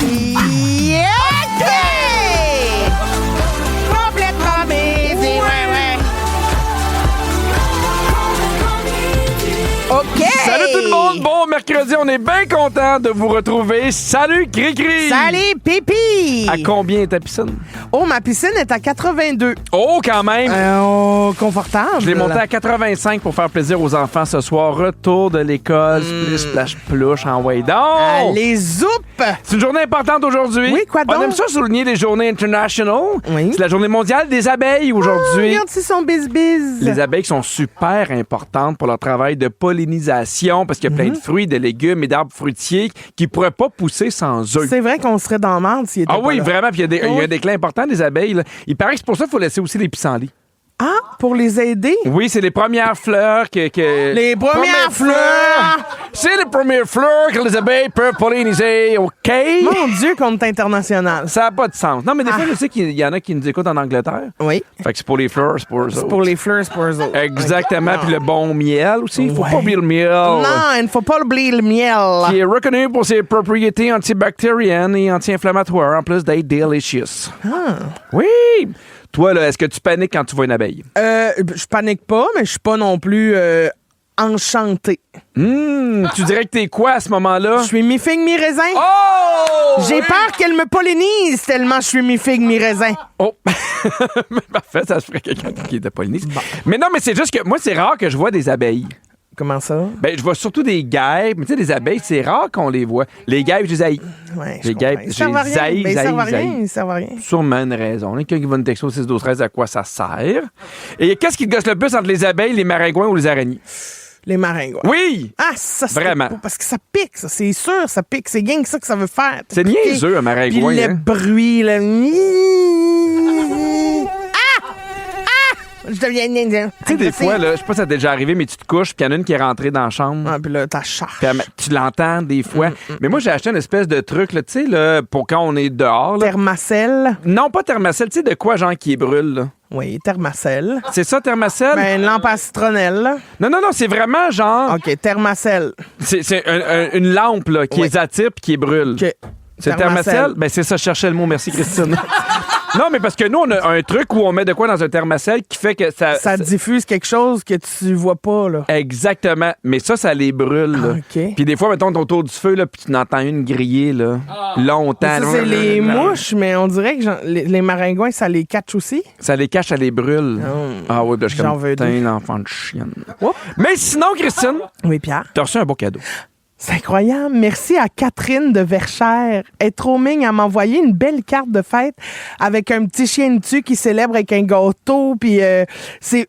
Yeah! Complètement busy, ouais. OK! Salut tout le monde, bon mercredi, on est bien content de vous retrouver. Salut Cricri! Salut, Pipi! À combien est ta piscine? Oh, ma piscine est à 82. Oh, quand même! Confortable. Je l'ai montée à 85 pour faire plaisir aux enfants ce soir. Retour de l'école, splish, splash, plouche, en way down. Allez, zoup! C'est une journée importante aujourd'hui. Oui, quoi donc? On aime ça souligner les journées international. Oui. C'est la journée mondiale des abeilles Oh, aujourd'hui. regarde, c'est son bis-bis. Les abeilles sont super importantes pour leur travail de pollinisation parce qu'il y a plein de fruits, de légumes et d'arbres fruitiers qui pourraient pas pousser sans eux. C'est vrai qu'on serait dans le marde s'il était Ah pas oui, là. vraiment. Puis il y a un déclin important des abeilles. Là. Il paraît que c'est pour ça qu'il faut laisser aussi les pissenlits. Ah, pour les aider? Oui, c'est les premières fleurs que... Les premières fleurs! C'est les premières fleurs que les abeilles peuvent polliniser, OK? Mon Dieu, qu'on est international. Ça n'a pas de sens. Non, mais des fois, je sais qu'il y en a qui nous écoutent en Angleterre. Oui. Fait que c'est pour les fleurs, c'est pour eux C'est autres. pour les fleurs, c'est pour eux autres. Exactement. Ok. Puis le bon miel aussi. Il faut Ouais. pas oublier le miel. Non, il ne faut pas oublier le miel. Qui est reconnu pour ses propriétés antibactériennes et anti-inflammatoires, en plus d'être delicious. Oui! Toi, là, est-ce que tu paniques quand tu vois une abeille? Je panique pas, mais je suis pas non plus enchantée. Tu dirais que t'es quoi à ce moment-là? Je suis mi-figue, mi-raisin. Oh! J'ai peur qu'elle me pollinise tellement je suis mi-figue, mi-raisin. Oh! Parfait, ça se ferait quelqu'un qui était polliniste. Mais non, mais c'est juste que moi, c'est rare que je vois des abeilles. Comment ça? Ben, je vois surtout des guêpes. Mais tu sais, des abeilles, c'est rare qu'on les voit. Les guêpes, je les haïs. Ouais, Les je comprends. guêpes, Ils servent à j'ai rien. zaï, Ben, ils servent à zaï, rien. zaï. Ils servent à rien. Sûrement une raison. Quelqu'un qui va nous texter au 6 12 13 à quoi ça sert. Et qu'est-ce qui te gosse le plus entre les abeilles, les maringouins ou les araignées? Les maringouins. Oui! Ah, ça, c'est Vraiment. pas- parce que ça pique, ça. C'est sûr, ça pique. C'est gang ça que ça veut faire. C'est Piquer. niaiseux, un Puis maringouin. le Hein? bruit, là. Je deviens... Tu sais, des fois, là, je sais pas si ça t'est déjà arrivé, mais tu te couches, puis il y en a une qui est rentrée dans la chambre. Ah, puis là, ta charge. Puis tu l'entends des fois. Mais moi, j'ai acheté une espèce de truc, là, tu sais, là, pour quand on est dehors. Là. Thermacelle. Non, pas thermacelle, tu sais, de quoi, genre, qui brûle, là? Oui, thermacelle. C'est ça, thermacelle? Ben, une lampe à citronnelle, là. Non, c'est vraiment genre. OK, thermacelle. C'est une lampe, là, qui Oui. est attire puis qui brûle. OK. C'est thermacelle? Ben, c'est ça, je cherchais le mot. Merci, Christine. Non, mais parce que nous, on a un truc où on met de quoi dans un thermacelle qui fait que ça. Ça diffuse quelque chose que tu vois pas, là. Exactement. Mais ça les brûle, là. OK. Puis des fois, mettons, t'es autour du feu, là, puis tu n'entends une griller, là, longtemps. Ça, c'est les mouches, mais on dirait que les maringouins, ça les catch aussi. Ça les cache, ça les brûle. Ah oui, ben, je suis J'en comme, veux putain, deux. l'enfant de chienne. Oups. Mais sinon, Christine, Oui, Pierre. t'as reçu un beau cadeau. C'est incroyable. Merci à Catherine de Verchères. Elle est trop migne à m'envoyer une belle carte de fête avec un petit chien dessus qui célèbre avec un gâteau. Puis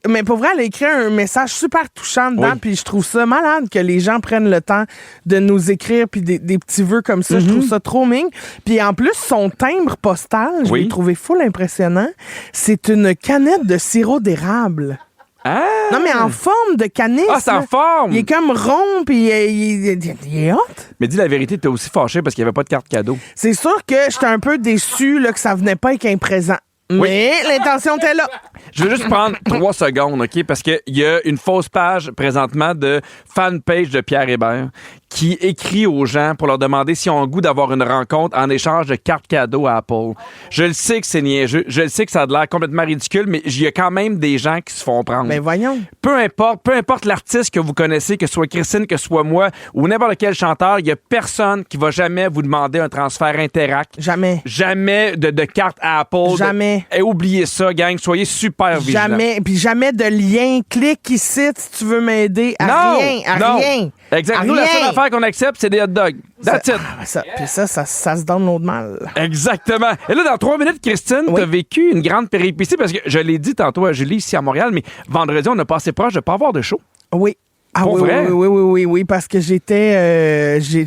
mais pour vrai, elle a écrit un message super touchant dedans. Oui. Puis je trouve ça malade que les gens prennent le temps de nous écrire puis des petits vœux comme ça. Je trouve ça trop mignon. Puis en plus, son timbre postal, je Oui. l'ai trouvé full impressionnant. C'est une canette de sirop d'érable. Ah! Non, mais en forme de canisse. Ah, c'est en là. forme! Il est comme rond, puis il est hot. Mais dis la vérité, t'es aussi fâché parce qu'il n'y avait pas de carte cadeau. C'est sûr que j'étais un peu déçu là, que ça venait pas avec un présent. Mais l'intention était là. Je veux juste prendre 3 secondes, OK? Parce qu'il y a une fausse page présentement de fanpage de Pierre Hébert qui écrit aux gens pour leur demander s'ils ont le goût d'avoir une rencontre en échange de cartes cadeaux à Apple. Je le sais que c'est niaiseux, je le sais que ça a l'air complètement ridicule, mais il y a quand même des gens qui se font prendre. Ben voyons. Peu importe l'artiste que vous connaissez, que ce soit Christine, que ce soit moi, ou n'importe quel chanteur, il y a personne qui va jamais vous demander un transfert Interact. Jamais. Jamais de carte à Apple. Jamais. Et oubliez ça, gang. Soyez super vigilants. Jamais. Puis jamais de lien. Clique ici si tu veux m'aider. À Non, rien. À non. rien. Exact. À Nous, la rien. seule affaire qu'on accepte, c'est des hot dogs. That's it. Puis ça se donne l'autre mal. Exactement. Et là, dans 3 minutes, Christine, Oui. t'as vécu une grande péripétie parce que je l'ai dit tantôt à Julie ici à Montréal, mais vendredi, on a passé proche de pas avoir de show. Oui. Ah Pour oui, vrai? oui, parce que j'étais... j'ai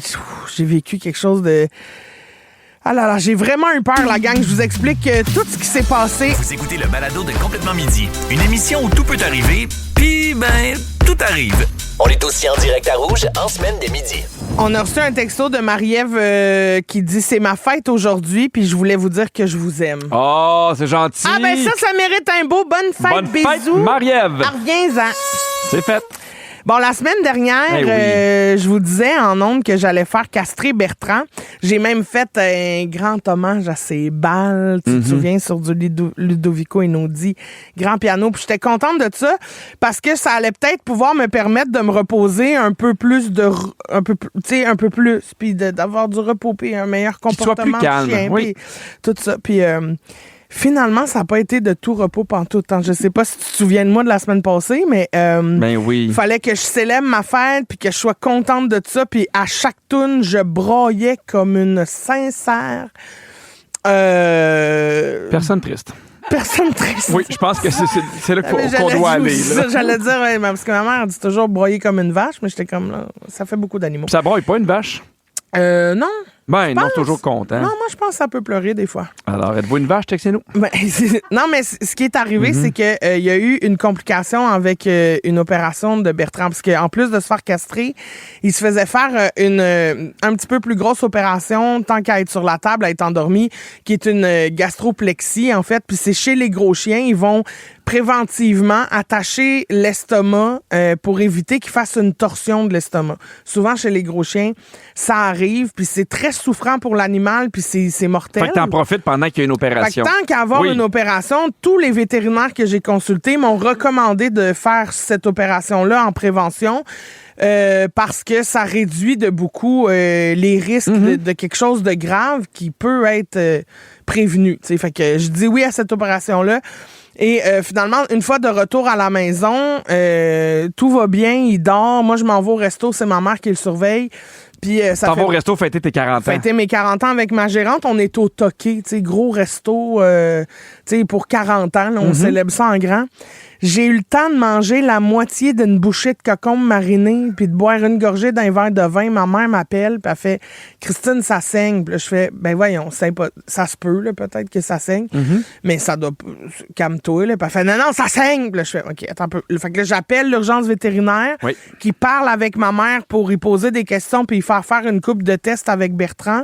vécu quelque chose de... Ah là là, j'ai vraiment eu peur, la gang. Je vous explique tout ce qui s'est passé. Vous écoutez le balado de Complètement Midi, une émission où tout peut arriver, puis ben, tout arrive. On est aussi en direct à Rouge en semaine dès midi. On a reçu un texto de Marie-Ève qui dit « C'est ma fête aujourd'hui, puis je voulais vous dire que je vous aime. Oh, c'est gentil. Ah ben ça mérite un beau bonne fête, Bonne fête, bisous. Marie-Ève. Ah, reviens-en. C'est fait. Bon, la semaine dernière, je vous disais en ondes que j'allais faire castrer Bertrand. J'ai même fait un grand hommage à ses balles. Tu te souviens, sur du Ludovico Einaudi, grand piano. Puis j'étais contente de ça parce que ça allait peut-être pouvoir me permettre de me reposer un peu plus, puis d'avoir du repos, puis un meilleur comportement plus calme, de chien, oui. puis tout ça. Puis finalement, ça n'a pas été de tout repos pantoute. Je sais pas si tu te souviens de moi de la semaine passée, mais Ben oui. il fallait que je célèbre ma fête puis que je sois contente de ça. Puis à chaque tourne, je broyais comme une sincère... Personne triste. Personne triste. Oui, je pense que c'est là qu'on doit aller. Là. J'allais dire, ouais, parce que ma mère dit toujours broyer comme une vache, mais j'étais comme là, ça fait beaucoup d'animaux. Ça broye pas une vache? Non. Ben non, toujours content. Non, moi, je pense que ça peut pleurer des fois. Alors, êtes-vous une vache, textez-nous? Ben, non, mais ce qui est arrivé, c'est que il y a eu une complication avec une opération de Bertrand. Parce qu'en plus de se faire castrer, il se faisait faire un petit peu plus grosse opération, tant qu'à être sur la table, à être endormi, qui est une gastroplexie, en fait. Puis c'est chez les gros chiens, ils vont préventivement attacher l'estomac pour éviter qu'il fasse une torsion de l'estomac. Souvent, chez les gros chiens, ça arrive, puis c'est très souffrant pour l'animal, puis c'est mortel. Fait que t'en profites pendant qu'il y a une opération. Fait que tant qu'à avoir une opération, tous les vétérinaires que j'ai consultés m'ont recommandé de faire cette opération-là en prévention. Parce que ça réduit de beaucoup les risques de quelque chose de grave qui peut être prévenu. T'sais. Fait que je dis oui à cette opération-là. Et finalement, une fois de retour à la maison, tout va bien, il dort. Moi, je m'en vais au resto, c'est ma mère qui le surveille. Puis ça T'en vas au resto fêter tes 40 ans. Fêter mes 40 ans avec ma gérante. On est au Toqué, tu sais, gros resto, tu sais, pour 40 ans. Là, on célèbre ça en grand. J'ai eu le temps de manger la moitié d'une bouchée de cocombe marinée puis de boire une gorgée d'un verre de vin. Ma mère m'appelle puis elle fait « Christine, ça saigne. » Puis là, je fais « Ben voyons, ça se peut, là, peut-être que ça saigne. Mais ça doit... Calme-toi. » Puis elle fait « Non, ça saigne. » Puis là, je fais « OK, attends un peu. » Fait que là, j'appelle l'urgence vétérinaire qui parle avec ma mère pour y poser des questions puis y faire une couple de tests avec Bertrand.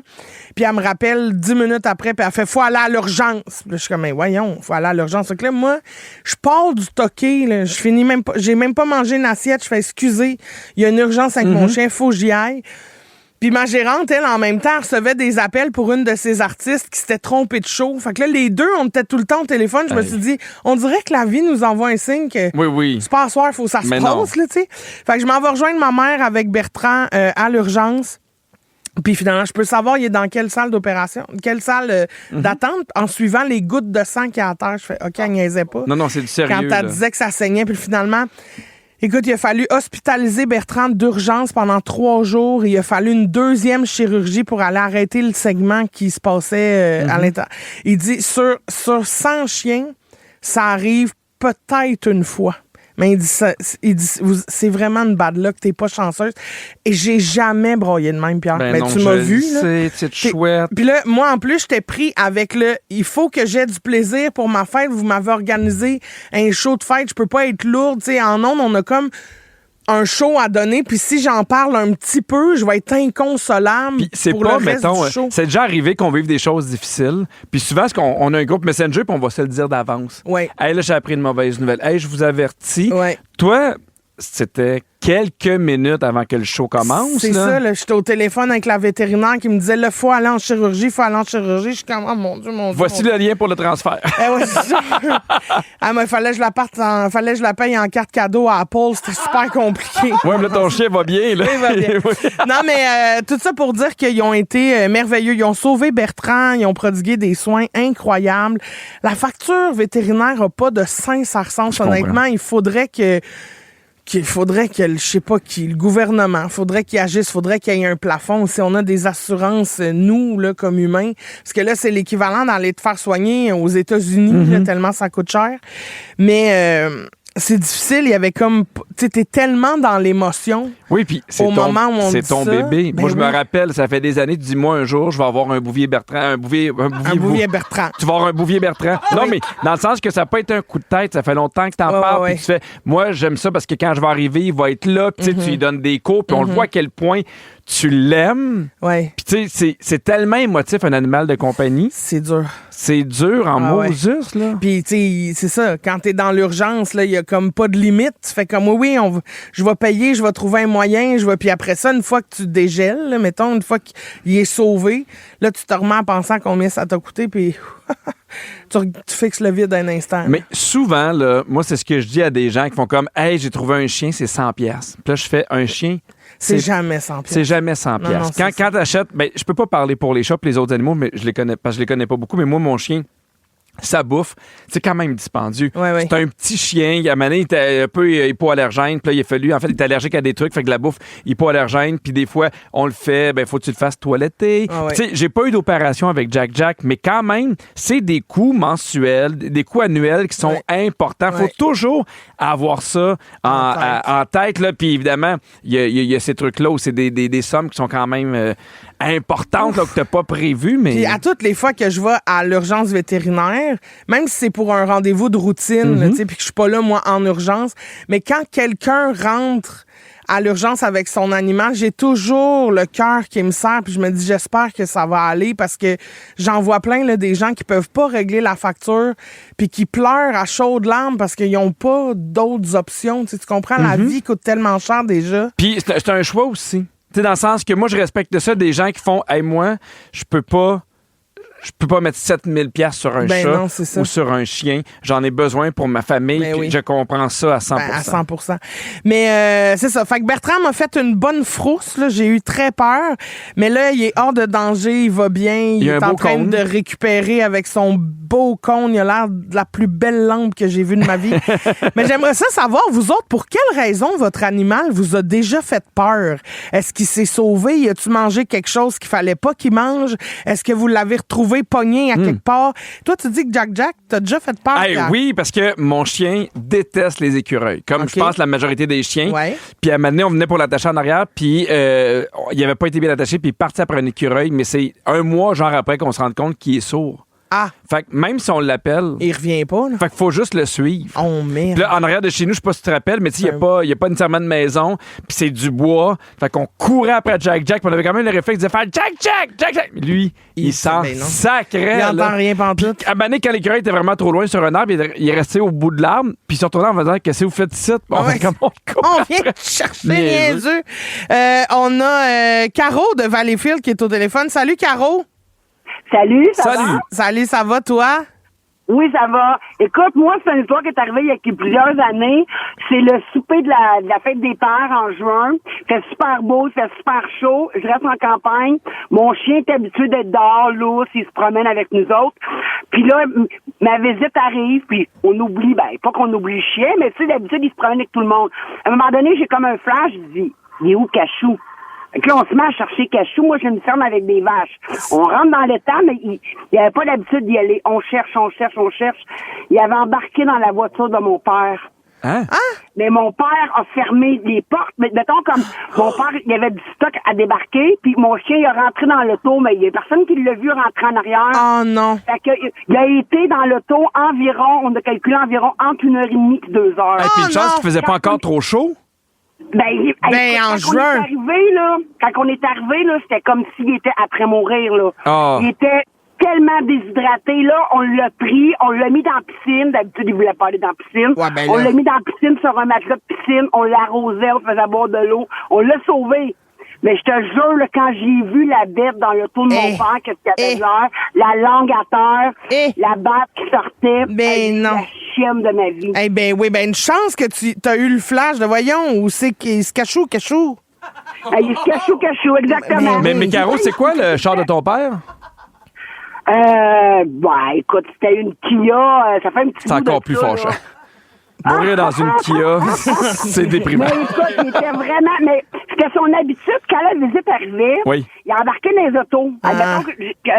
Puis elle me rappelle 10 minutes après puis elle fait « Faut aller à l'urgence. » Puis là, je suis comme « Mais voyons, faut aller à l'urgence. » Fait que là, moi, je pars du Toqué, là, je finis même pas, j'ai même pas mangé une assiette, je fais excusez, il y a une urgence avec mon chien, faut que j'y aille. Puis ma gérante, elle, en même temps, recevait des appels pour une de ses artistes qui s'était trompée de show. Fait que là, les deux, on était tout le temps au téléphone. Je me suis dit, on dirait que la vie nous envoie un signe que c'est pas à soir, faut que ça se passe, là, tu sais. Fait que je m'en vais rejoindre ma mère avec Bertrand à l'urgence. Puis finalement, je peux savoir il est dans quelle salle d'opération, quelle salle d'attente, en suivant les gouttes de sang qu'il y a à terre. Je fais, OK, elle niaisait pas. Non, c'est du sérieux. Quand elle disait que ça saignait, puis finalement, écoute, il a fallu hospitaliser Bertrand d'urgence pendant 3 jours. Il a fallu une 2e chirurgie pour aller arrêter le segment qui se passait à l'intérieur. Il dit, sur 100 chiens, ça arrive peut-être une fois. Mais il dit c'est vraiment une bad luck, t'es pas chanceuse. Et j'ai jamais broyé de même, Pierre. Ben non, tu m'as vu, là. C'est chouette. Puis là, moi, en plus, j'étais pris avec il faut que j'aie du plaisir pour ma fête. Vous m'avez organisé un show de fête. Je peux pas être lourde. Tu sais, en ondes, on a comme un show à donner, puis si j'en parle un petit peu, je vais être inconsolable pour le reste du show. C'est déjà arrivé qu'on vive des choses difficiles, puis souvent, on a un groupe Messenger, puis on va se le dire d'avance. Oui. Hey, là, j'ai appris une mauvaise nouvelle. Hey, je vous avertis. Ouais. Toi, c'était quelques minutes avant que le show commence. C'est là. ça, là. J'étais au téléphone avec la vétérinaire qui me disait, là, faut aller en chirurgie. Je suis comme, oh mon Dieu, mon Dieu. Voici le lien pour le transfert. Ouais, c'est ça. Mais fallait que je la paye en carte cadeau à Apple. C'était super compliqué. Ouais, mais là, ton chien va bien, là. Il va bien. Non, mais tout ça pour dire qu'ils ont été merveilleux. Ils ont sauvé Bertrand. Ils ont prodigué des soins incroyables. La facture vétérinaire n'a pas de sincère sens, honnêtement. Il faudrait que je sais pas qui, le gouvernement, faudrait qu'il agisse, faudrait qu'il y ait un plafond. Si on a des assurances, nous, là, comme humains, parce que là, c'est l'équivalent d'aller te faire soigner aux États-Unis, là, tellement ça coûte cher. Mais c'est difficile, il y avait comme, tu sais, t'es tellement dans l'émotion. Oui, puis c'est ton bébé. Ben moi, je me rappelle, ça fait des années, tu dis, moi, un jour, je vais avoir un Bouvier Bertrand, un Bouvier Bertrand. Tu vas avoir un Bouvier Bertrand. Non, mais dans le sens que ça peut être un coup de tête, ça fait longtemps que t'en parles, puis tu fais, moi, j'aime ça parce que quand je vais arriver, il va être là, puis tu lui donnes des cours, puis on le voit à quel point tu l'aimes. Ouais. Puis tu sais, c'est tellement émotif, un animal de compagnie. C'est dur. C'est dur en Moses, là. Puis, tu sais, c'est ça. Quand t'es dans l'urgence, là, il y a comme pas de limite. Tu fais comme, oui, je vais payer, je vais trouver un moyen. Puis après ça, une fois que tu dégèles, là, mettons, une fois qu'il est sauvé, là, tu te remets en pensant combien ça t'a coûté, puis tu fixes le vide un instant. Mais souvent, là, moi, c'est ce que je dis à des gens qui font comme, hey, j'ai trouvé un chien, c'est 100$. Puis là, je fais un chien. C'est jamais 100$. C'est jamais 100$. Non, Quand t'achètes, ben, je peux pas parler pour les chats et les autres animaux, mais je les connais pas beaucoup, mais moi, mon chien, sa bouffe, c'est quand même dispendieux. Ouais. C'est un petit chien. À un moment donné, il était un peu hypoallergène. Puis là, il a été allergique à des trucs. Fait que la bouffe, hypoallergène. Puis des fois, on le fait, faut que tu le fasses toiletter. Tu sais, j'ai pas eu d'opération avec Jack, mais quand même, c'est des coûts mensuels, des coûts annuels qui sont importants. Faut toujours avoir ça en tête. Là. Puis évidemment, il y a ces trucs-là où c'est des sommes qui sont quand même importantes là, que t'as pas prévues. Mais... Puis à toutes les fois que je vais à l'urgence vétérinaire, même si c'est pour un rendez-vous de routine, puis que je suis pas là, moi, en urgence, mais quand quelqu'un rentre à l'urgence avec son animal, j'ai toujours le cœur qui me serre, puis je me dis, j'espère que ça va aller, parce que j'en vois plein, là, des gens qui peuvent pas régler la facture, puis qui pleurent à chaudes larmes parce qu'ils ont pas d'autres options. Tu comprends? La vie coûte tellement cher déjà. Puis c'est un choix aussi. Tu sais, dans le sens que moi, je respecte ça, des gens qui font, hey, moi, je peux pas mettre 7000$ sur un chat ou sur un chien. J'en ai besoin pour ma famille. Puis je comprends ça à 100%. À 100%. Mais c'est ça. Fait que Bertrand m'a fait une bonne frousse. Là. J'ai eu très peur. Mais là, il est hors de danger. Il va bien. Il est en train de récupérer avec son beau cône. Il a l'air de la plus belle lampe que j'ai vue de ma vie. Mais j'aimerais ça savoir, vous autres, pour quelle raison votre animal vous a déjà fait peur? Est-ce qu'il s'est sauvé? Y a-tu mangé quelque chose qu'il fallait pas qu'il mange? Est-ce que vous l'avez retrouvé pogné à quelque part? Toi, tu dis que Jack, t'as déjà fait peur? Oui, parce que mon chien déteste les écureuils. Comme je pense la majorité des chiens. Ouais. Puis à un moment donné, on venait pour l'attacher en arrière, puis il avait pas été bien attaché, puis il partit après un écureuil, mais c'est un mois, genre après, qu'on se rende compte qu'il est sourd. Ah! Fait que même si on l'appelle... Il revient pas, là. Fait qu'il faut juste le suivre. Oh, merde. Puis là, en arrière de chez nous, je sais pas si tu te rappelles, mais tu sais, il y a pas nécessairement de maison, puis c'est du bois. Fait qu'on courait après Jack, puis on avait quand même le réflexe de faire Jack! Lui, il s'en sacrait. Il entend rien pantoute. Puis à un moment donné, quand l'écureuil était vraiment trop loin sur un arbre, il est resté au bout de l'arbre, puis il s'est retourné en me disant, qu'est-ce que vous faites ici? On vient chercher niaiseux. On a Caro de Valleyfield qui est au téléphone. Salut, Caro. Salut, ça va? Salut, ça va, toi? Oui, ça va. Écoute, moi, c'est une histoire qui est arrivée il y a plusieurs années. C'est le souper de la fête des pères en juin. Il fait super beau, il fait super chaud. Je reste en campagne. Mon chien est habitué d'être dehors, l'ours, il se promène avec nous autres. Puis là, ma visite arrive, puis on oublie, pas qu'on oublie le chien, mais tu sais, d'habitude, il se promène avec tout le monde. À un moment donné, j'ai comme un flash, je dis, il est où Cachou? Fait que là, on se met à chercher Cachou. Moi, j'ai une ferme avec des vaches. On rentre dans l'étang, mais il avait pas l'habitude d'y aller. On cherche. Il avait embarqué dans la voiture de mon père. Hein? Mais mon père a fermé les portes. Mais mettons comme mon père, il y avait du stock à débarquer, puis mon chien il est rentré dans l'auto, mais il y a personne qui l'a vu rentrer en arrière. Oh non. Fait que il a été dans l'auto environ, on a calculé environ entre 1h30 et 2h. Et puis une chance qu'il faisait pas encore trop chaud. En juin. Quand on est arrivé, là, c'était comme s'il était après mourir, là. Oh. Il était tellement déshydraté, là. On l'a pris, on l'a mis dans la piscine. D'habitude, il voulait pas aller dans la piscine. Ouais, on l'a mis dans la piscine sur un matelas de piscine. On l'arrosait, on faisait boire de l'eau. On l'a sauvé. Mais je te jure, là, quand j'ai vu la bête dans le dos de mon père, qu'est-ce qu'il avait l'air, la langue à terre, la batte qui sortait, non. La chienne de ma vie. Une chance que tu as eu le flash de voyons où c'est qu'il se cachou. Il se cachou, exactement. Mais Caro, c'est quoi le char de ton père? Écoute, c'était une Kia, ça fait un petit C'est bout de encore plus ça, fâchant. là. Mourir dans une Kia, c'est déprimant. Mais écoute, il était vraiment... Mais c'était son habitude, quand la visite arrivait, il embarquait dans les autos.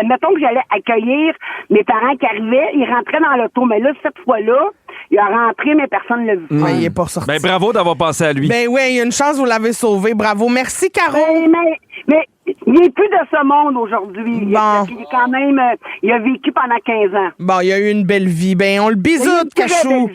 Mettons que j'allais accueillir mes parents qui arrivaient, il rentrait dans l'auto. Mais là, cette fois-là, il a rentré, mais personne ne l'a vu. Il est pas sorti. Bravo d'avoir pensé à lui. Il y a une chance, vous l'avez sauvé. Bravo. Merci, Caro. Mais il n'est plus de ce monde aujourd'hui. Il est quand même... il a vécu pendant 15 ans. Il a eu une belle vie. On le bisoute, Cachou.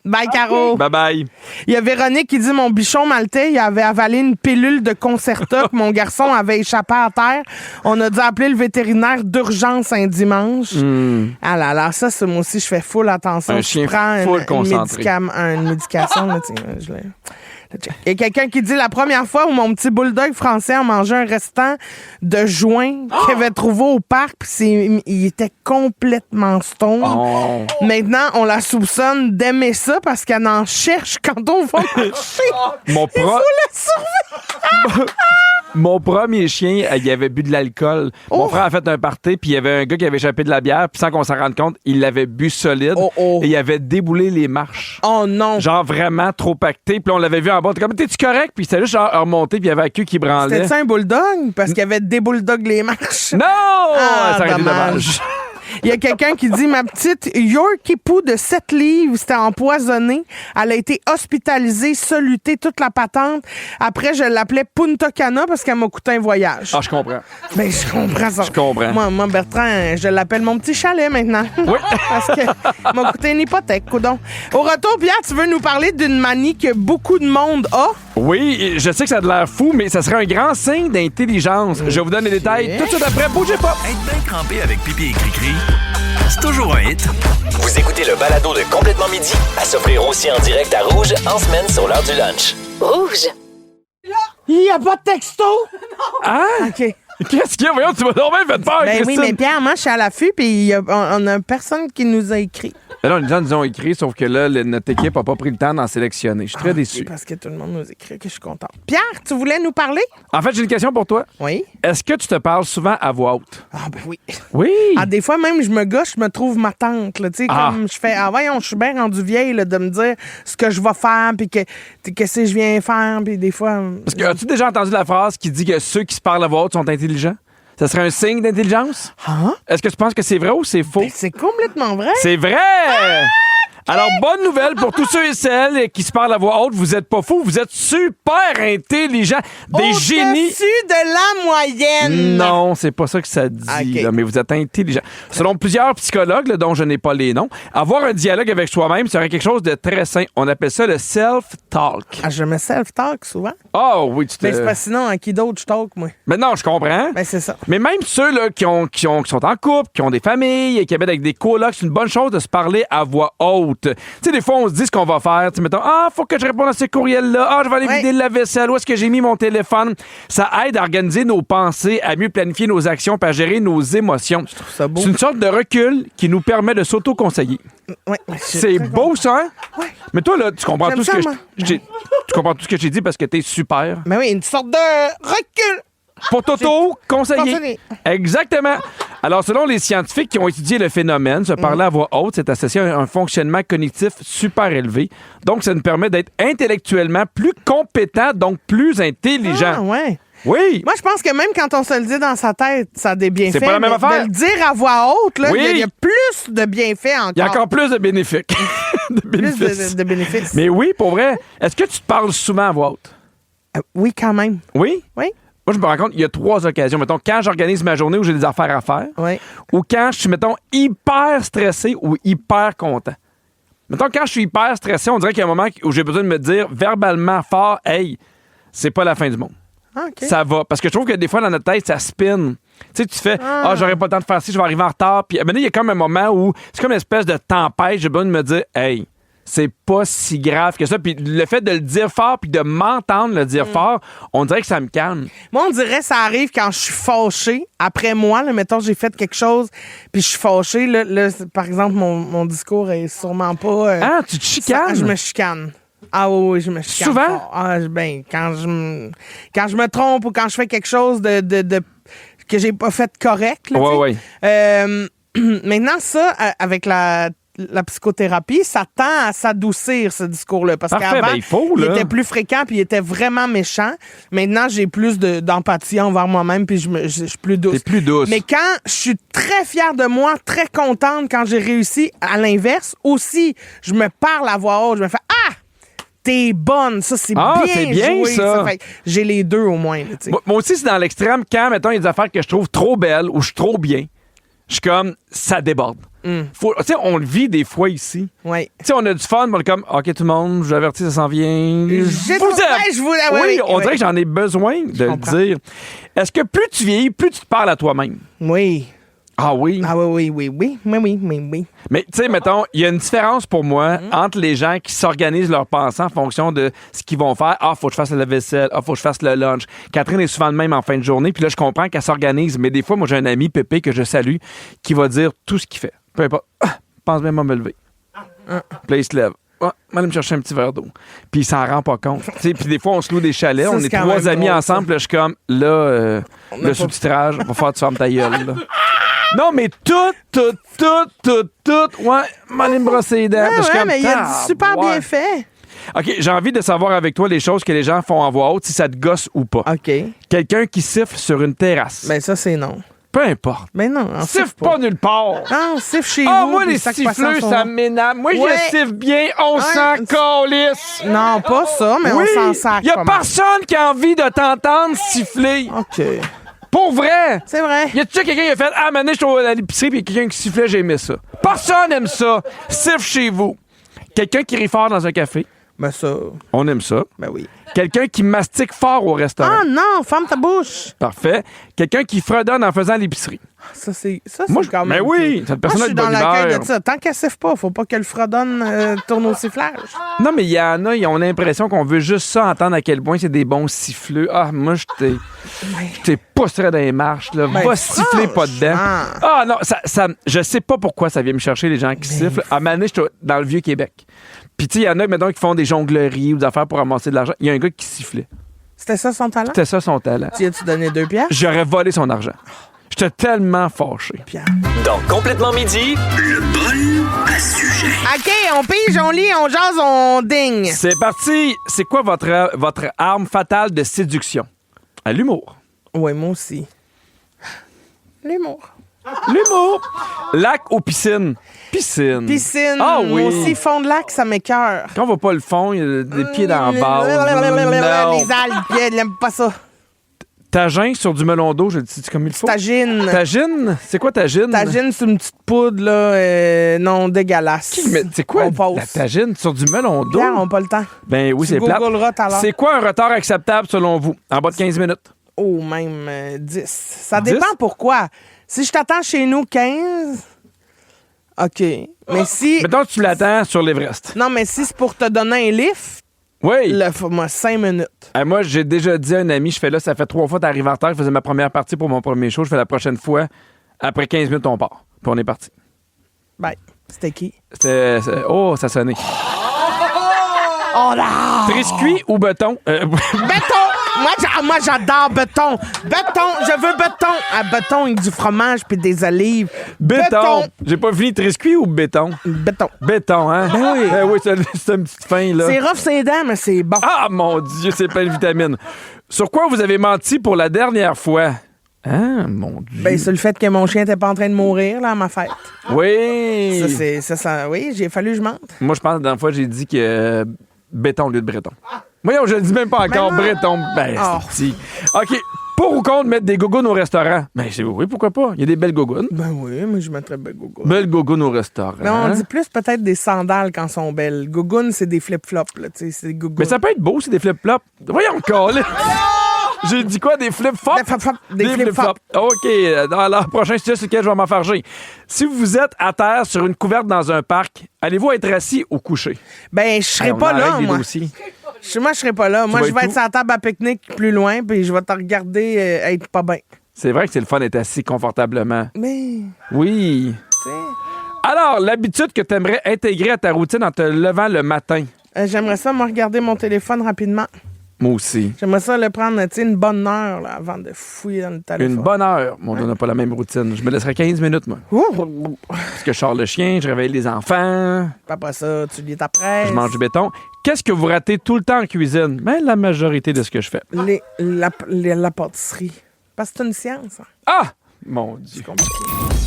Bye, Caro. Bye-bye. Il y a Véronique qui dit mon bichon maltais, il avait avalé une pilule de Concerta que mon garçon avait échappé à terre. On a dû appeler le vétérinaire d'urgence un dimanche. Ah là là, ça, c'est moi aussi, je fais full attention. Un Je chien prends full concentré. une médication. Là, je l'ai. Il y a quelqu'un qui dit la première fois où mon petit bulldog français a mangé un restant de joint qu'il avait trouvé au parc, puis il était complètement stone. Oh. Maintenant, on la soupçonne d'aimer ça parce qu'elle en cherche quand on va marcher. Mon premier chien, il avait bu de l'alcool. Mon frère a fait un party, puis il y avait un gars qui avait échappé de la bière, puis sans qu'on s'en rende compte, il l'avait bu solide et il avait déboulé les marches. Oh non! Genre vraiment trop pacté, puis on l'avait vu en bas. T'es comme, t'es-tu correct? Puis c'était juste genre remonté, puis il y avait la queue qui branlait. C'était-tu un bulldog? Parce qu'il y avait des bulldogs les marches. Non! Ah, ça aurait été dommage. dommage. Il y a quelqu'un qui dit ma petite Yorkie Poo de 7 livres, c'était empoisonné. Elle a été hospitalisée, solutée, toute la patente. Après, je l'appelais Punta Cana parce qu'elle m'a coûté un voyage. Ah, je comprends. Ben, je comprends ça. Je comprends. Moi, Bertrand, je l'appelle mon petit chalet maintenant. Oui. Parce que m'a coûté une hypothèque, coudonc. Au retour, Pierre, tu veux nous parler d'une manie que beaucoup de monde a? Oui, je sais que ça a de l'air fou, mais ça serait un grand signe d'intelligence. Je vous donne les détails tout de suite après. Bougez pas. Être bien crampé avec Pipi et Cricri, c'est toujours un hit. Vous écoutez le balado de Complètement Midi à s'offrir aussi en direct à Rouge en semaine sur l'heure du lunch. Rouge. Il n'y a pas de texto? Ah! OK. Qu'est-ce qu'il y a? Voyons, tu m'as normalement fait peur, Ben oui, Christine. mais Pierre, moi, je suis à l'affût, puis on a personne qui nous a écrit. Ben non, les gens nous ont écrit, sauf que là, notre équipe n'a pas pris le temps d'en sélectionner. Je suis très déçu. Parce que tout le monde nous écrit, que je suis content. Pierre, tu voulais nous parler? En fait, j'ai une question pour toi. Oui. Est-ce que tu te parles souvent à voix haute? Ah, ben oui. Oui. Ah, des fois, même, je me gauche, je me trouve ma tante, là, tu sais, comme je fais, voyons, je suis bien rendu vieille, là, de me dire ce que je vais faire, puis qu'est-ce que je viens faire, puis des fois... Parce que, as-tu déjà entendu la phrase qui dit que ceux qui se parlent à voix haute sont intelligents? Ça serait un signe d'intelligence? Hein? Est-ce que tu penses que c'est vrai ou c'est faux? Ben, c'est complètement vrai. C'est vrai! Alors, bonne nouvelle pour tous ceux et celles qui se parlent à voix haute. Vous êtes pas fous, vous êtes super intelligents. Des génies. Au-dessus de la moyenne. Non, c'est pas ça que ça dit, OK. là, mais vous êtes intelligents. Selon plusieurs psychologues, là, dont je n'ai pas les noms, avoir un dialogue avec soi-même serait quelque chose de très sain. On appelle ça le self-talk. Ah, je me self-talk souvent. Oh oui, tu te... Mais c'est parce que sinon, à qui d'autre je talk, moi? Mais non, je comprends. Ben, c'est ça. Mais même ceux là, qui sont en couple, qui ont des familles, qui habitent avec des colocs, c'est une bonne chose de se parler à voix haute. Tu sais, des fois, on se dit ce qu'on va faire. Tu sais, mettons, faut que je réponde à ces courriels-là. Je vais aller vider le lave-vaisselle. Où est-ce que j'ai mis mon téléphone? Ça aide à organiser nos pensées, à mieux planifier nos actions, puis à gérer nos émotions. Je trouve ça beau. C'est une sorte de recul qui nous permet de s'auto-conseiller. Ouais, C'est beau, ça, hein? Ouais. Mais toi, là, tu comprends J'aime tout ce ça, que moi. tu comprends tout ce que j'ai dit parce que t'es super. Mais oui, une sorte de recul. Pour t'auto-conseiller. Conseiller. Exactement. Alors, selon les scientifiques qui ont étudié le phénomène, se parler à voix haute, c'est associé à un fonctionnement cognitif super élevé. Donc, ça nous permet d'être intellectuellement plus compétent, donc plus intelligent. Ah, ouais. Oui. Moi, je pense que même quand on se le dit dans sa tête, ça a des bienfaits. C'est pas la même mais affaire. De le dire à voix haute, là, Oui. il y a plus de bienfaits encore. Il y a encore plus de bénéfices. de plus bénéfices. de bénéfices. Mais oui, pour vrai, est-ce que tu te parles souvent à voix haute? Oui, quand même. Oui? Oui. Moi, je me rends compte, il y a 3 occasions. Mettons, quand j'organise ma journée où j'ai des affaires à faire, Oui. ou quand je suis, mettons, hyper stressé ou hyper content. Mettons, quand je suis hyper stressé, on dirait qu'il y a un moment où j'ai besoin de me dire verbalement fort, hey, c'est pas la fin du monde. Ah, OK. Ça va. Parce que je trouve que des fois, dans notre tête, ça spin. Tu sais, tu fais, j'aurais pas le temps de faire ci, je vais arriver en retard. Puis maintenant, il y a comme un moment où c'est comme une espèce de tempête. J'ai besoin de me dire, hey, c'est pas si grave que ça. Puis le fait de le dire fort puis de m'entendre le dire fort, on dirait que ça me calme. Moi, on dirait que ça arrive quand je suis fâchée. Après moi, là, mettons, j'ai fait quelque chose, puis je suis fâchée. Là, par exemple, mon discours est sûrement pas... Tu te chicanes? Je me chicane. Ah oui, je me chicane. Souvent? fort. Quand je me trompe ou quand je fais quelque chose de que j'ai pas fait correct. Là, Ouais, tu sais. Maintenant, ça, avec la psychothérapie, ça tend à s'adoucir, ce discours-là. Parce Parfait, qu'avant, il faut, il là. était plus fréquent puis il était vraiment méchant. Maintenant, j'ai plus d'empathie envers moi-même puis je suis plus douce. T'es plus douce. Mais quand je suis très fière de moi, très contente quand j'ai réussi, à l'inverse, aussi, je me parle à voix haute. Je me fais « Ah! T'es bonne! » Ça, c'est c'est bien, joué. ça. Fait que j'ai les deux au moins. Là, tu sais. Moi aussi, c'est dans l'extrême quand, mettons, il y a des affaires que je trouve trop belles ou je suis trop bien. je suis comme, ça déborde. Tu sais, on le vit des fois ici. Oui. Tu sais, on a du fun, mais on est comme, OK, tout le monde, je vous avertis, ça s'en vient. Oui, on dirait que j'en ai besoin de le dire. Est-ce que plus tu vieillis, plus tu te parles à toi-même? Oui. Ah oui? Ah oui. Mais tu sais, mettons, il y a une différence pour moi entre les gens qui s'organisent leurs pensées en fonction de ce qu'ils vont faire. Ah, faut que je fasse la vaisselle. Ah, faut que je fasse le lunch. Catherine est souvent le même en fin de journée. Puis là, je comprends qu'elle s'organise. Mais des fois, moi, j'ai un ami, Pépé, que je salue, qui va dire tout ce qu'il fait. Peu importe. Pense bien à me lever. Puis là, il se lève. Ah, aller me chercher un petit verre d'eau. Puis il s'en rend pas compte. Puis des fois, on se loue des chalets. Ça, on c'est est quand 3 même amis drôle, ensemble. Puis là, je suis comme, là, le sous-titrage, va falloir que tu fermes ta gueule. Là. Non, mais tout. Ouais, m'aller me brosser les dents. Je suis comme, mais il a super bien fait. OK, j'ai envie de savoir avec toi les choses que les gens font en voix haute, si ça te gosse ou pas. OK. Quelqu'un qui siffle sur une terrasse. Ben ça, c'est non. Peu importe. Mais non, on Siffle pas nulle part. Ah, on siffle chez vous. Ah, moi, puis les ça que siffleux, passant ça son- m'énerve. Moi, Ouais. je siffle bien, on s'en calisse. Non, pas ça, mais Oui, on s'en sert. il y a personne qui a envie de t'entendre siffler. OK. Pour vrai. C'est vrai. Y a-tu quelqu'un qui a fait ah maintenant je suis à l'épicerie puis quelqu'un qui sifflait, j'ai aimé ça. Personne aime ça. Siffle chez vous. Quelqu'un qui rit fort dans un café, Ben ça, on aime ça. ben oui. Quelqu'un qui mastique fort au restaurant. Ah non, ferme ta bouche. Parfait. Quelqu'un qui fredonne en faisant l'épicerie. Ça, c'est Moi, quand même... mais oui, cette Moi, personne je a suis de dans bonne l'accueil humeur. de ça. Tant qu'elle siffle pas, faut pas qu'elle fredonne tourne au sifflage. Non, mais il y en a, ils ont l'impression qu'on veut juste ça, entendre à quel point c'est des bons siffleux. Ah, moi, je t'ai pousserais dans les marches, là. Ben, Va siffler pas dedans. franchement. Ah non, je sais pas pourquoi ça vient me chercher, les gens qui sifflent. À Mané, j'étais dans le Vieux-Québec. Puis, tu sais, il y en a, mettons, qui font des jongleries ou des affaires pour ramasser de l'argent. Il y a un gars qui sifflait. C'était ça son talent? C'était ça, son talent. Tu as-tu donné 2 piastres? J'aurais volé son argent. J'étais tellement fâché. Dans Complètement midi, Le bol à sujet. OK, on pige, on lit, on jase, on digne. C'est parti. C'est quoi votre arme fatale de séduction? À l'humour. Oui, moi aussi. L'humour. L'humour. Lac ou piscine? Piscine. Piscine. Ah oui. Moi aussi, fond de lac, ça m'écoeure. Quand on va pas le fond, il y a des pieds dans la base. Non. Les algues, elle n'aime pas ça. Tagine sur du melon d'eau, je le dis comme il faut. Tagine. Tagine? C'est quoi tagine? Tagine, c'est une petite poudre, là, non dégueulasse. Mais c'est quoi On passe. la tagine sur du melon d'eau? Pierre, on n'a pas le temps. Ben oui, Tu c'est plate. googleras tout à l'heure. C'est quoi un retard acceptable selon vous? En bas de 15 minutes. Oh, même 10. Ça 10? dépend pourquoi. Si je t'attends chez nous 15, OK. Mais si... Mettons que tu l'attends sur l'Everest. Non, mais si c'est pour te donner un lift, Oui. là, faut-moi 5 minutes. Moi, j'ai déjà dit à un ami, je fais là, ça fait 3 fois que t'arrives en retard, je faisais ma première partie pour mon premier show, je fais la prochaine fois. Après 15 minutes, on part. Puis on est parti. Ben, c'était qui? Oh, ça sonnait. Oh là! Triscuit ou béton? Béton! Moi, j'adore béton. Béton, je veux béton. À béton avec du fromage puis des olives. Béton. J'ai pas fini Triscuit ou béton? Béton. Béton, hein? Ben oui, c'est une petite fin, là. C'est rough, c'est dents, mais c'est bon. Ah, mon Dieu, c'est plein de vitamines. Sur quoi vous avez menti pour la dernière fois? Ah, mon Dieu. Ben, c'est le fait que mon chien était pas en train de mourir, là, à ma fête. Oui. Oui, j'ai fallu que je mente. Moi, je pense que la dernière fois, j'ai dit que béton au lieu de breton. Voyons, je le dis même pas encore, Ben non. breton. Ben, Oh. c'est petit. OK. Pour ou contre mettre des gougounes au restaurant? Ben, oui, pourquoi pas? Il y a des belles gougounes. Ben oui, mais je mettrais ben gougounes. Belles gougounes au restaurant. Mais on dit plus peut-être des sandales quand elles sont belles. Gougounes, c'est des flip-flops, là, tu sais, c'est des gougounes. Mais ça peut être beau, c'est des flip-flops. Voyons, calé. J'ai dit quoi? Des flip-flops? Des flip-flops. OK. Dans le prochain sujet sur lequel je vais m'enfarger. Si vous êtes à terre sur une couverte dans un parc, allez-vous être assis ou couché? Ben, je serais On pas arrête là, les moi. dossiers. Moi, je serais pas là. Moi, vas je vais être être sur la table à pique-nique plus loin, puis je vais te regarder être pas bien. C'est vrai que c'est le fun d'être assis confortablement. Mais, Oui. tu sais, Alors, l'habitude que tu aimerais intégrer à ta routine en te levant le matin? j'aimerais ça me regarder mon téléphone rapidement. Moi aussi. J'aimerais ça le prendre, tu sais, une bonne heure, là, avant de fouiller dans le téléphone. Une bonne heure. Mon Dieu, on n'a pas la même routine. Je me laisserais 15 minutes, moi. Ouh! Parce que je sors le chien, je réveille les enfants, Puis après ça, tu lis ta presse. je mange du béton. Qu'est-ce que vous ratez tout le temps en cuisine? Ben, la majorité de ce que je fais. La pâtisserie. Parce que c'est une science. Hein. Ah! Mon Dieu.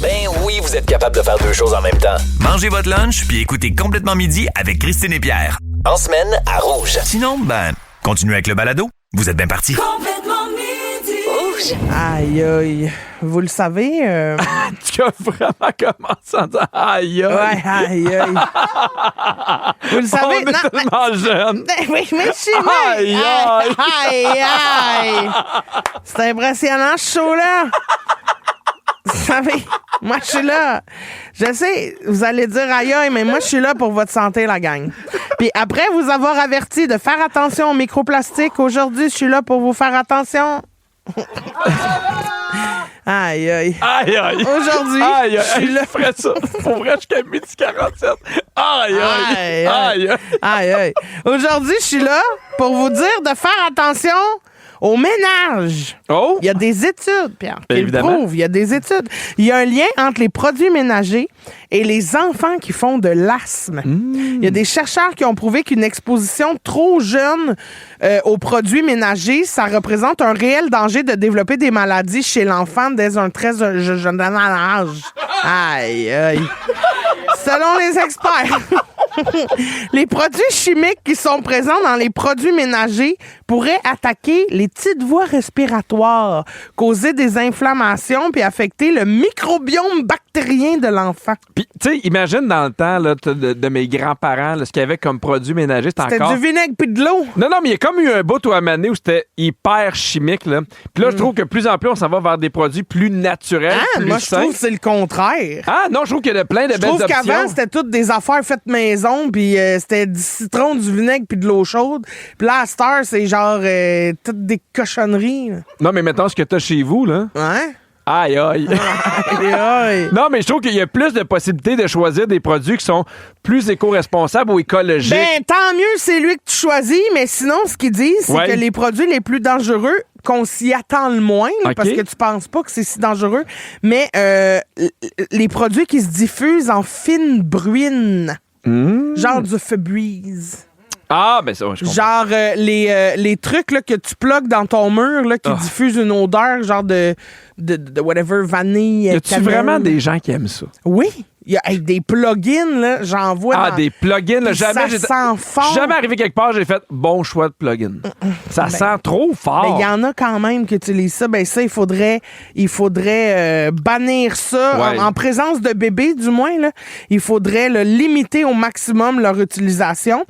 ben oui, vous êtes capable de faire 2 choses en même temps. Mangez votre lunch puis écoutez Complètement midi avec Christine et Pierre. En semaine, à Rouge. Sinon, ben, continuez avec le balado. Vous êtes bien partis. Complètement midi. Rouge. Aïe, aïe. Vous le savez... Tu as vraiment commencé en disant aïe, aïe. Ouais, aïe, aïe. Vous le savez... On est tellement jeunes. Oui, mais je suis Aïe, aïe. Aïe, aïe. C'est impressionnant, ce show-là. Vous savez, moi, je suis là. Je sais, vous allez dire aïe, aïe, mais moi, je suis là pour votre santé, la gang. Puis après vous avoir averti de faire attention aux microplastiques, aujourd'hui, je suis là pour vous faire attention. Aïe, aïe. Aïe, aïe. Aujourd'hui, Aïe, aïe. je suis là. Je ferais ça. Pour vrai, jusqu'à 12h47. Aïe, aïe. Aïe, Aïe, aïe. Aïe, aïe. Aujourd'hui, je suis là pour vous dire de faire attention au ménage. Oh! Il y a des études, Pierre, qui le Évidemment. prouvent. Il y a des études. Il y a un lien entre les produits ménagers et les enfants qui font de l'asthme. Il y a des chercheurs qui ont prouvé qu'une exposition trop jeune aux produits ménagers, ça représente un réel danger de développer des maladies chez l'enfant dès un très jeune âge. Aïe, aïe. Selon les experts, les produits chimiques qui sont présents dans les produits ménagers pourraient attaquer les petites voies respiratoires, causer des inflammations puis affecter le microbiome bactérien de l'enfant. Puis, tu sais, imagine dans le temps là, de mes grands-parents, là, ce qu'il y avait comme produit ménager, c'était C'était encore... du vinaigre puis de l'eau. Non, mais il y a comme eu un bout ou un moment donné où c'était hyper chimique. Là. Puis là, je trouve que plus en plus, on s'en va vers des produits plus naturels, Ah, plus moi, je sains. trouve que c'est le contraire. Ah non, je trouve qu'il y a plein de Je belles trouve options. qu'avant, c'était toutes des affaires faites maison, puis c'était du citron, du vinaigre, puis de l'eau chaude. Puis là, à cette heure, c'est genre toutes des cochonneries. Là. Non, mais mettons ce que t'as chez vous, là. Hein? Aïe, aïe. Aïe, aïe. Non, mais je trouve qu'il y a plus de possibilités de choisir des produits qui sont plus éco-responsables ou écologiques. Ben, tant mieux, c'est lui que tu choisis, mais sinon, ce qu'ils disent, c'est Ouais. que les produits les plus dangereux, qu'on s'y attend le moins, OK. parce que tu penses pas que c'est si dangereux, mais les produits qui se diffusent en fine bruine, genre du Febreze. Ah, ben ça, ouais, je comprends. Genre les trucs là, que tu plugues dans ton mur là, qui diffusent une odeur genre de whatever, vanille. Y a-tu cannelle. vraiment des gens qui aiment ça? Oui. Il y a des plugins, là, j'en vois Ah, dans... des plugins. Là, Puis jamais, ça sent fort. jamais arrivé quelque part, j'ai fait bon choix de plugin. Ça sent trop fort. Mais il y en a quand même qui utilisent ça. Ben ça, il faudrait bannir ça Ouais. en présence de bébés, du moins. Là. Il faudrait limiter au maximum leur utilisation.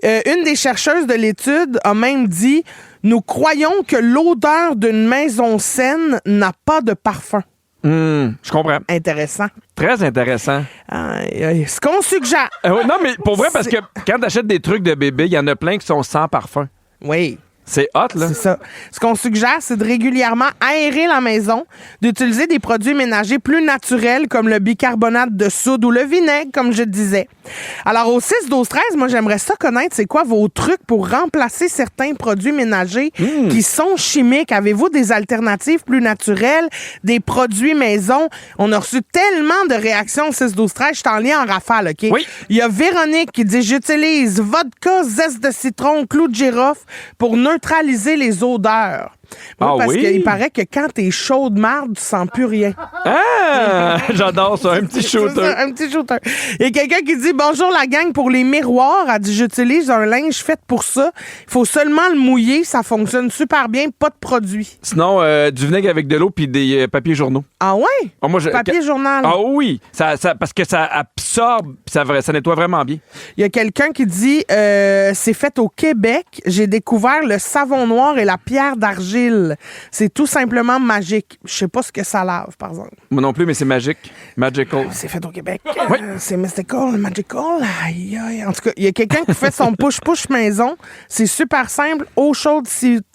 Une des chercheuses de l'étude a même dit « Nous croyons que l'odeur d'une maison saine n'a pas de parfum. » Je comprends. Intéressant. Très intéressant. Aïe, aïe. Ce qu'on suggère... Ouais, non, mais pour vrai, parce que quand t'achètes des trucs de bébé, il y en a plein qui sont sans parfum. Oui. C'est hot, là. C'est ça. Ce qu'on suggère, c'est de régulièrement aérer la maison, d'utiliser des produits ménagers plus naturels comme le bicarbonate de soude ou le vinaigre, comme je disais. Alors, au 6-12-13, moi, j'aimerais ça connaître, c'est quoi vos trucs pour remplacer certains produits ménagers qui sont chimiques? Avez-vous des alternatives plus naturelles, des produits maison? On a reçu tellement de réactions au 6-12-13, je t'en lis en rafale, OK? Oui. Il y a Véronique qui dit « J'utilise vodka, zeste de citron, clou de girofle pour neutraliser les odeurs. » Moi, Ah parce oui? qu'il paraît que quand t'es chaude marde, tu sens plus rien. Ah! J'adore ça, un petit C'est shooter. ça, un petit shooter. Il y a quelqu'un qui dit « Bonjour la gang, pour les miroirs, elle dit j'utilise un linge fait pour ça. Il faut seulement le mouiller, ça fonctionne super bien, pas de produit. » Sinon, du vinaigre avec de l'eau puis des papiers journaux. Ah ouais? Ah, moi, Papier journal. Ah oui, parce que ça absorbe, ça nettoie vraiment bien. Il y a quelqu'un qui dit c'est fait au Québec. J'ai découvert le savon noir et la pierre d'argile. C'est tout simplement magique. Je sais pas ce que ça lave, par exemple. Moi non plus, mais c'est magique. Magical. C'est fait au Québec. Oui. C'est mystical, magical. Aïe, aïe. En tout cas, il y a quelqu'un qui fait son push-push maison. C'est super simple. Eau chaude,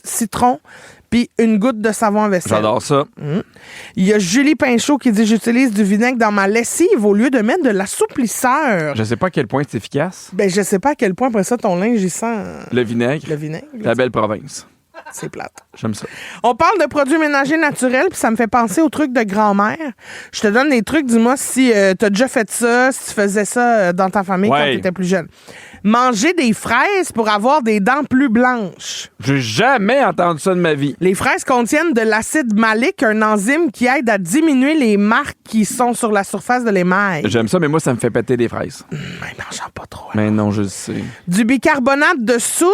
citron, puis une goutte de savon à vaisselle. J'adore ça. Il y a Julie Pinchot qui dit j'utilise du vinaigre dans ma lessive au lieu de mettre de l'assouplisseur. Je sais pas à quel point c'est efficace. Ben, je sais pas à quel point après ça ton linge il sent Le vinaigre. le vinaigre. La belle province. C'est plate. J'aime ça. On parle de produits ménagers naturels, puis ça me fait penser aux trucs de grand-mère. Je te donne des trucs, dis-moi si t'as déjà fait ça, si tu faisais ça dans ta famille quand Ouais. t'étais plus jeune. Manger des fraises pour avoir des dents plus blanches. J'ai jamais entendu ça de ma vie. Les fraises contiennent de l'acide malique, un enzyme qui aide à diminuer les marques qui sont sur la surface de l'émail. J'aime ça, mais moi, ça me fait péter des fraises. Mais mange-en pas trop. Mais non, je le sais. Du bicarbonate de soude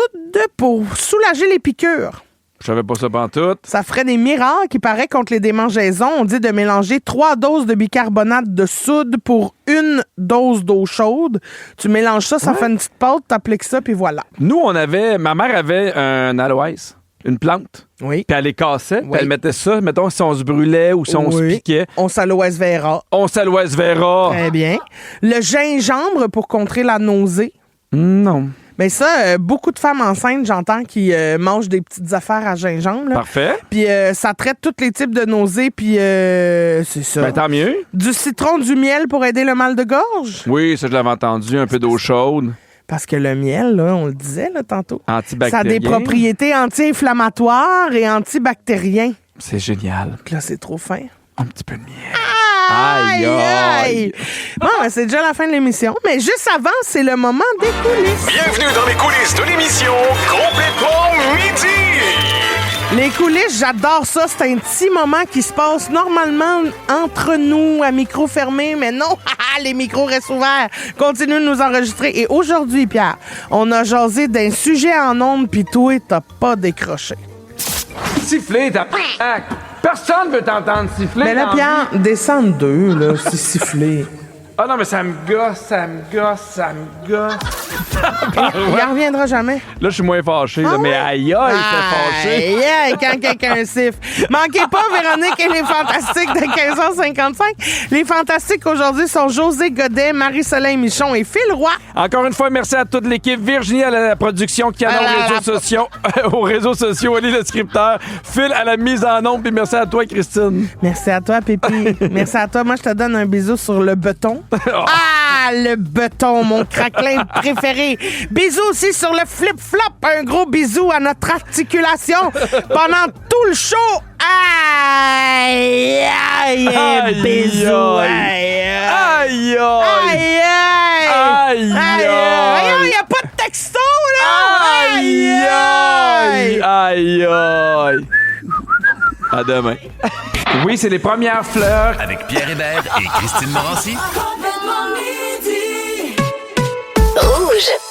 pour soulager les piqûres. Je savais pas ça pantoute. Ça ferait des miracles, il paraît, contre les démangeaisons. On dit de mélanger 3 doses de bicarbonate de soude pour 1 dose d'eau chaude. Tu mélanges ça, ça fait une petite pâte, t'appliques ça, puis voilà. Nous, ma mère avait un aloès, une plante. Oui. Puis elle les cassait, puis Oui. elle mettait ça, mettons, si on se brûlait ou si on se piquait. On s'aloès vera. On s'aloès vera. Très bien. Le gingembre pour contrer la nausée. Non. Mais ça, beaucoup de femmes enceintes, j'entends, qui mangent des petites affaires à gingembre. Là. Parfait. Puis ça traite tous les types de nausées, puis c'est ça. Ben, tant mieux. Du citron, du miel pour aider le mal de gorge. Oui, ça, je l'avais entendu. Un peu d'eau chaude. Parce que le miel, là, on le disait là, tantôt, Antibactérien. ça a des propriétés anti-inflammatoires et antibactériens. C'est génial. Donc là, c'est trop fin. Un petit peu de miel. Aïe, aïe! Bon, ben, c'est déjà la fin de l'émission. Mais juste avant, c'est le moment des coulisses. Bienvenue dans les coulisses de l'émission Complètement Midi. Les coulisses, j'adore ça. C'est un petit moment qui se passe normalement entre nous à micro fermé, mais non, les micros restent ouverts. Continuez de nous enregistrer. Et aujourd'hui, Pierre, on a jasé d'un sujet en ondes, puis toi, t'as pas décroché. Siffler, ta personne veut t'entendre siffler. Mais là, dans Pierre, descends de 2, là, c'est sifflé. Ah non, mais ça me gosse, ça me gosse, ça me gosse. Il en reviendra jamais. Là, je suis moins fâché, là, mais aïe, aïe, c'est fâché. Aïe, aïe, quand quelqu'un siffle. Manquez pas, Véronique et les Fantastiques de 15h55. Les Fantastiques aujourd'hui sont José Godet, Marie-Soleil Michon et Phil Roy. Encore une fois, merci à toute l'équipe. Virginie à la production, Kiana aux réseaux sociaux, Oli le scripteur, Phil à la mise en ombre, puis merci à toi, Christine. Merci à toi, Pépi. Merci à toi. Moi, je te donne un bisou sur le beton. Ah, le beton, mon craquelin préféré. Bisous aussi sur le flip-flop. Un gros bisou à notre articulation pendant tout le show. Aïe, aïe, Aïe, bisous. aïe. Aïe, aïe. Aïe, aïe. Aïe, aïe. Aïe, il n'y a pas de texto, là. Aïe, aïe. Aïe, aïe. À demain. Oui, c'est les premières fleurs. Avec Pierre Hébert et Christine Morancy. Rouge.